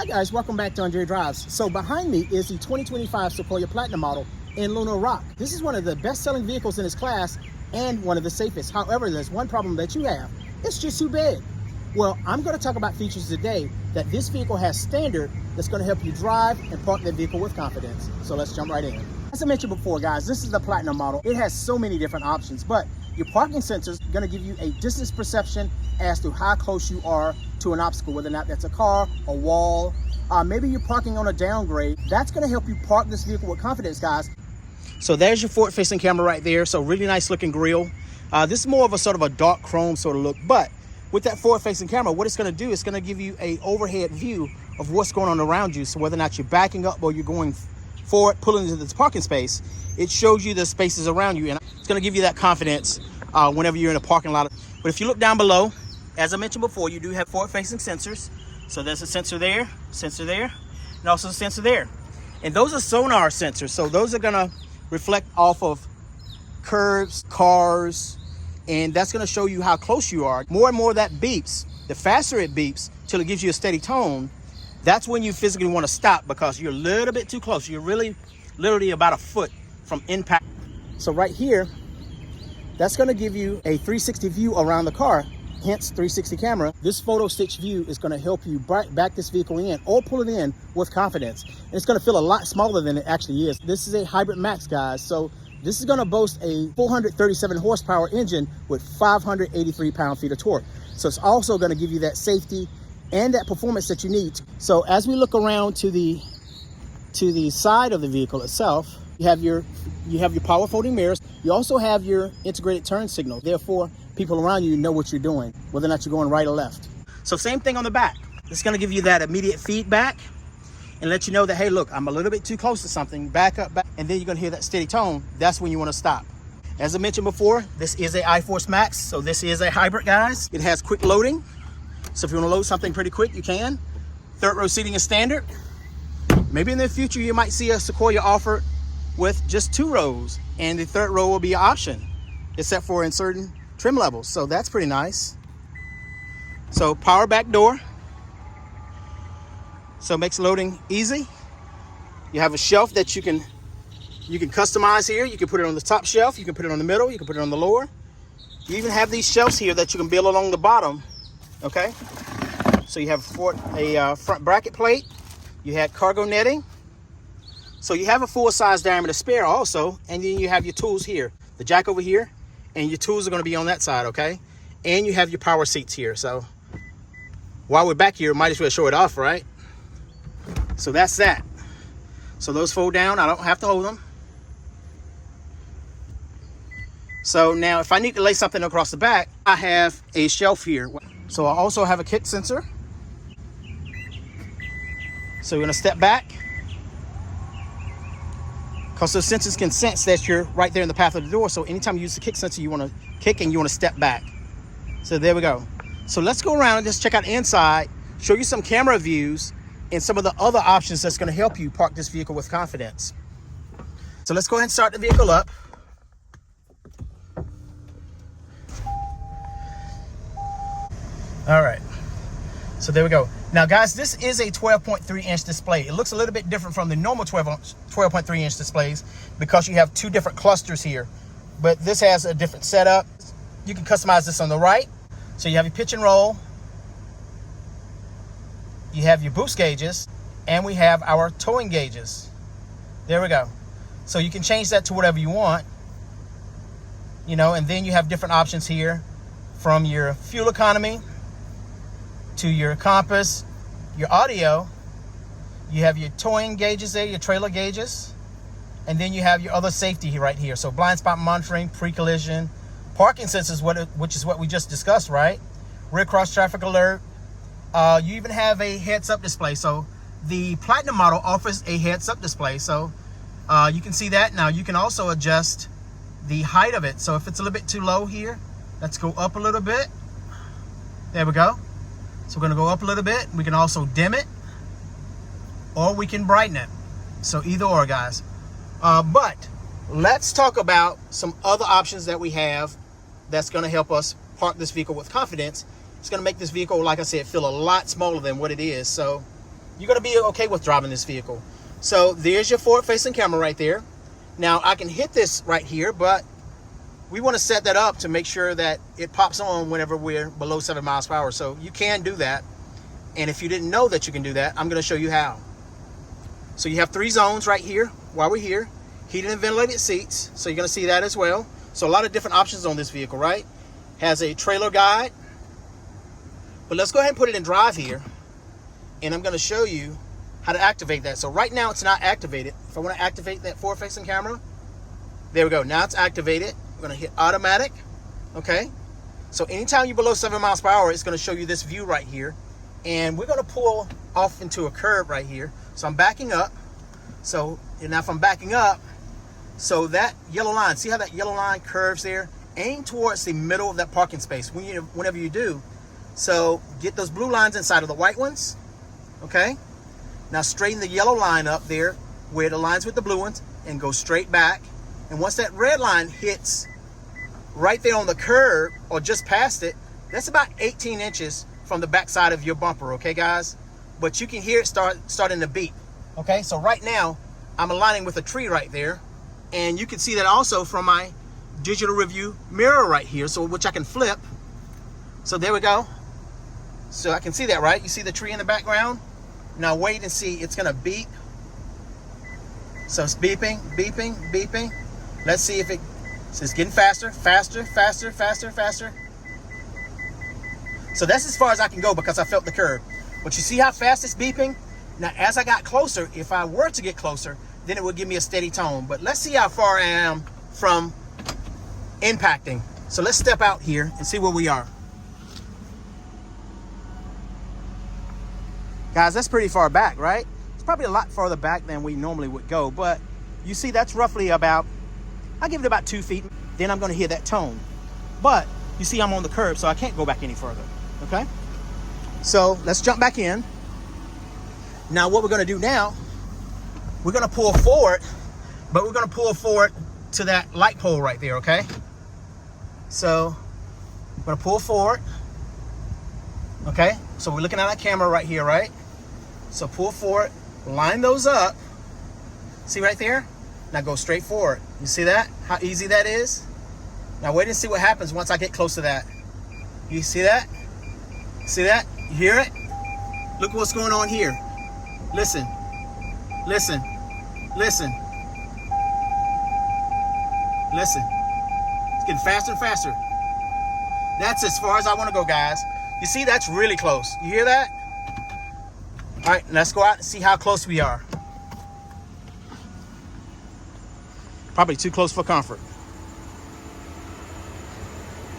Hi guys, welcome back to Andre Drives. So behind me is the 2025 Sequoia Platinum model in Lunar Rock. This is one of the best-selling vehicles in its class and one of the safest. However, there's one problem that you have. It's just too big. Well, I'm going to talk about features today that this vehicle has standard that's going to help you drive and park that vehicle with confidence. So let's jump right in. As I mentioned before, guys, this is the Platinum model. It has so many different options, but your parking sensors are going to give you a distance perception as to how close you are to an obstacle, whether or not that's a car, a wall, maybe you're parking on a downgrade. That's going to help you park this vehicle with confidence, guys. So there's your forward-facing camera right there. So really nice looking grille. This is more of a sort of a dark chrome sort of look, but with that forward-facing camera, what it's going to do is going to give you a overhead view of what's going on around you. So whether or not you're backing up or you're going forward, pulling into this parking space, it shows you the spaces around you, and it's going to give you that confidence whenever you're in a parking lot. But if you look down below, as I mentioned before, you do have forward-facing sensors. So there's a sensor there, and also a sensor there. And those are sonar sensors. So those are going to reflect off of curbs, cars, and that's going to show you how close you are. More and more that beeps, the faster it beeps till it gives you a steady tone. That's when you physically want to stop because you're a little bit too close. You're really literally about a foot from impact. So right here, that's going to give you a 360 view around the car, hence 360 camera. This photo stitch view is going to help you back this vehicle in or pull it in with confidence. And it's going to feel a lot smaller than it actually is. This is a Hybrid Max, guys. So this is going to boast a 437 horsepower engine with 583 pound-feet of torque. So it's also going to give you that safety and that performance that you need. So as we look around to the side of the vehicle itself, you have your power folding mirrors. You also have your integrated turn signal. Therefore, people around you know what you're doing, whether or not you're going right or left. So same thing on the back. It's going to give you that immediate feedback and let you know that, hey, look, I'm a little bit too close to something, back up, and then you're going to hear that steady tone. That's when you want to stop. As I mentioned before, this is a iForce Max, so this is a hybrid, guys. It has quick loading, so if you want to load something pretty quick, you can. Third row seating is standard. Maybe in the future, you might see a Sequoia offered with just 2 rows, and the third row will be an option, except for in certain trim levels, so that's pretty nice. So power back door. So it makes loading easy. You have a shelf that you can customize here. You can put it on the top shelf, you can put it on the middle, you can put it on the lower. You even have these shelves here that you can build along the bottom. Okay, so you have a front bracket plate. You had cargo netting. So you have a full-size diameter spare also, and then you have your tools here. The jack over here, and your tools are going to be on that side, okay? And you have your power seats here. So while we're back here, might as well show it off, right? So that's that. So those fold down. I don't have to hold them. So now if I need to lay something across the back, I have a shelf here. So I also have a kick sensor. So we're going to step back, because those sensors can sense that you're right there in the path of the door. So anytime you use the kick sensor, you want to kick and you want to step back. So there we go. So let's go around and just check out inside, show you some camera views and some of the other options that's going to help you park this vehicle with confidence. So let's go ahead and start the vehicle up. All right. So there we go. Now, guys, this is a 12.3 inch display. It looks a little bit different from the normal 12.3 inch displays because you have 2 different clusters here. But this has a different setup. You can customize this on the right. So you have your pitch and roll. You have your boost gauges. And we have our towing gauges. There we go. So you can change that to whatever you want. You know, and then you have different options here from your fuel economy to your compass, your audio. You have your towing gauges there, your trailer gauges, and then you have your other safety right here. So blind spot monitoring, pre-collision, parking sensors, which is what we just discussed, right? Rear cross traffic alert. You even have a heads-up display. So the Platinum model offers a heads-up display. So you can see that. Now you can also adjust the height of it. So if it's a little bit too low here, let's go up a little bit. There we go. So we're going to go up a little bit. We can also dim it, or we can brighten it. So either or, guys. But let's talk about some other options that we have that's going to help us park this vehicle with confidence. It's going to make this vehicle, like I said, feel a lot smaller than what it is. So you're gonna be okay with driving this vehicle. So there's your forward-facing camera right there. Now I can hit this right here, but we want to set that up to make sure that it pops on whenever we're below 7 miles per hour. So you can do that. And if you didn't know that you can do that, I'm going to show you how. So you have 3 zones right here while we're here. Heated and ventilated seats. So you're going to see that as well. So a lot of different options on this vehicle, right? Has a trailer guide. But let's go ahead and put it in drive here. And I'm going to show you how to activate that. So right now it's not activated. If I want to activate that forward-facing camera, there we go. Now it's activated. We're going to hit automatic. Okay. So anytime you're below 7 miles per hour, it's going to show you this view right here. And we're going to pull off into a curb right here. So I'm backing up. So now if I'm backing up, so that yellow line, see how that yellow line curves there? Aim towards the middle of that parking space whenever you do. So get those blue lines inside of the white ones. Okay. Now straighten the yellow line up there where it aligns with the blue ones and go straight back. And once that red line hits right there on the curb or just past it, that's about 18 inches from the back side of your bumper, okay, guys? But you can hear it starting to beep, okay? So right now, I'm aligning with a tree right there. And you can see that also from my digital review mirror right here, so which I can flip. So there we go. So I can see that, right? You see the tree in the background? Now wait and see, it's gonna beep. So it's beeping, beeping, beeping. Let's see if it's getting faster, faster, faster, faster, faster. So that's as far as I can go because I felt the curb. But you see how fast it's beeping? Now, as I got closer, if I were to get closer, then it would give me a steady tone. But let's see how far I am from impacting. So let's step out here and see where we are. Guys, that's pretty far back, right? It's probably a lot farther back than we normally would go. But you see, that's roughly about, I'll give it about 2 feet. Then I'm going to hear that tone. But you see I'm on the curb, so I can't go back any further. Okay? So let's jump back in. Now what we're going to do now, we're going to pull forward, but we're going to pull forward to that light pole right there, okay? So we're going to pull forward. Okay? So we're looking at that camera right here, right? So pull forward, line those up. See right there? Now go straight forward. You see that? How easy that is? Now wait and see what happens once I get close to that. You see that? See that? You hear it? Look what's going on here. Listen. Listen. Listen. Listen. It's getting faster and faster. That's as far as I want to go, guys. You see, that's really close. You hear that? All right, let's go out and see how close we are. Probably too close for comfort.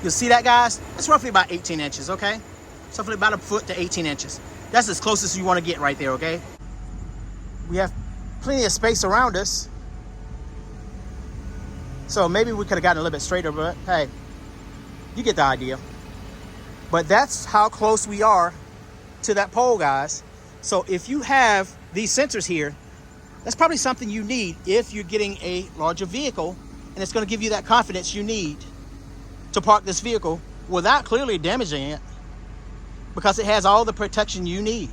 You see that, guys? It's roughly about 18 inches, okay? It's roughly about a foot to 18 inches. That's as close as you want to get right there, okay? We have plenty of space around us. So maybe we could have gotten a little bit straighter, but hey, you get the idea. But that's how close we are to that pole, guys. So if you have these sensors here, that's probably something you need if you're getting a larger vehicle, and it's going to give you that confidence you need to park this vehicle without clearly damaging it, because it has all the protection you need.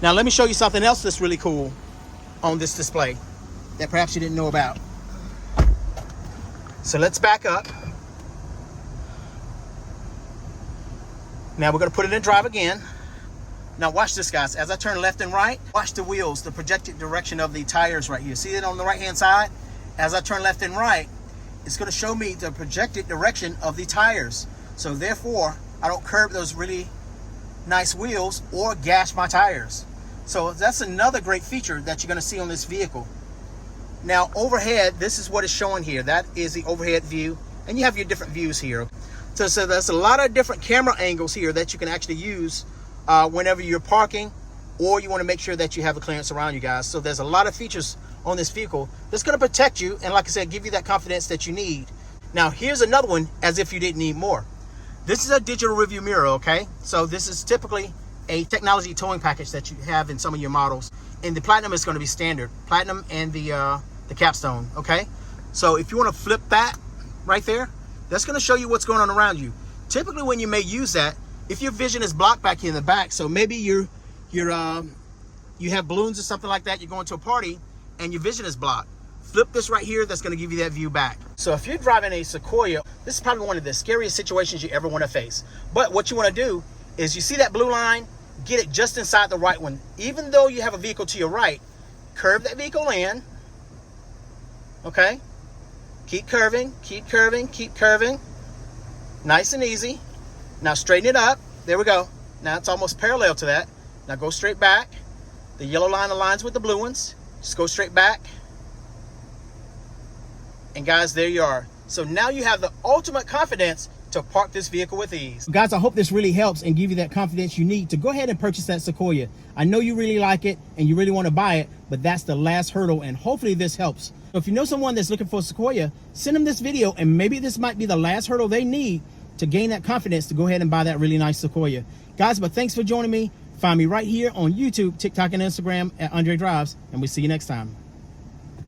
Now let me show you something else that's really cool on this display that perhaps you didn't know about. So let's back up. Now we're going to put it in drive again. Now watch this, guys. As I turn left and right, watch the wheels, the projected direction of the tires right here. See it on the right hand side? As I turn left and right, it's going to show me the projected direction of the tires. So therefore, I don't curb those really nice wheels or gash my tires. So that's another great feature that you're going to see on this vehicle. Now overhead, this is what it's showing here. That is the overhead view, and you have your different views here. So there's a lot of different camera angles here that you can actually use whenever you're parking, or you want to make sure that you have a clearance around you, guys. So there's a lot of features on this vehicle that's going to protect you, and like I said, give you that confidence that you need. Now here's another one, as if you didn't need more. This is a digital review mirror, okay? So this is typically a technology towing package that you have in some of your models, and the Platinum is going to be standard. Platinum and the Capstone, okay? So if you want to flip that right there, that's going to show you what's going on around you. Typically when you may use that, if your vision is blocked back here in the back, so maybe you have balloons or something like that, you're going to a party and your vision is blocked, flip this right here. That's going to give you that view back. So if you're driving a Sequoia, this is probably one of the scariest situations you ever want to face. But what you want to do is, you see that blue line, get it just inside the right one. Even though you have a vehicle to your right, curve that vehicle in. Okay, keep curving, keep curving, keep curving. Nice and easy. Now straighten it up. There we go. Now it's almost parallel to that. Now go straight back. The yellow line aligns with the blue ones. Just go straight back. And guys, there you are. So now you have the ultimate confidence to park this vehicle with ease. Guys, I hope this really helps and give you that confidence you need to go ahead and purchase that Sequoia. I know you really like it and you really want to buy it, but that's the last hurdle, and hopefully this helps. So if you know someone that's looking for a Sequoia, send them this video, and maybe this might be the last hurdle they need to gain that confidence to go ahead and buy that really nice Sequoia. Guys, but thanks for joining me. Find me right here on YouTube, TikTok, and Instagram at Andre Drives, and we'll see you next time.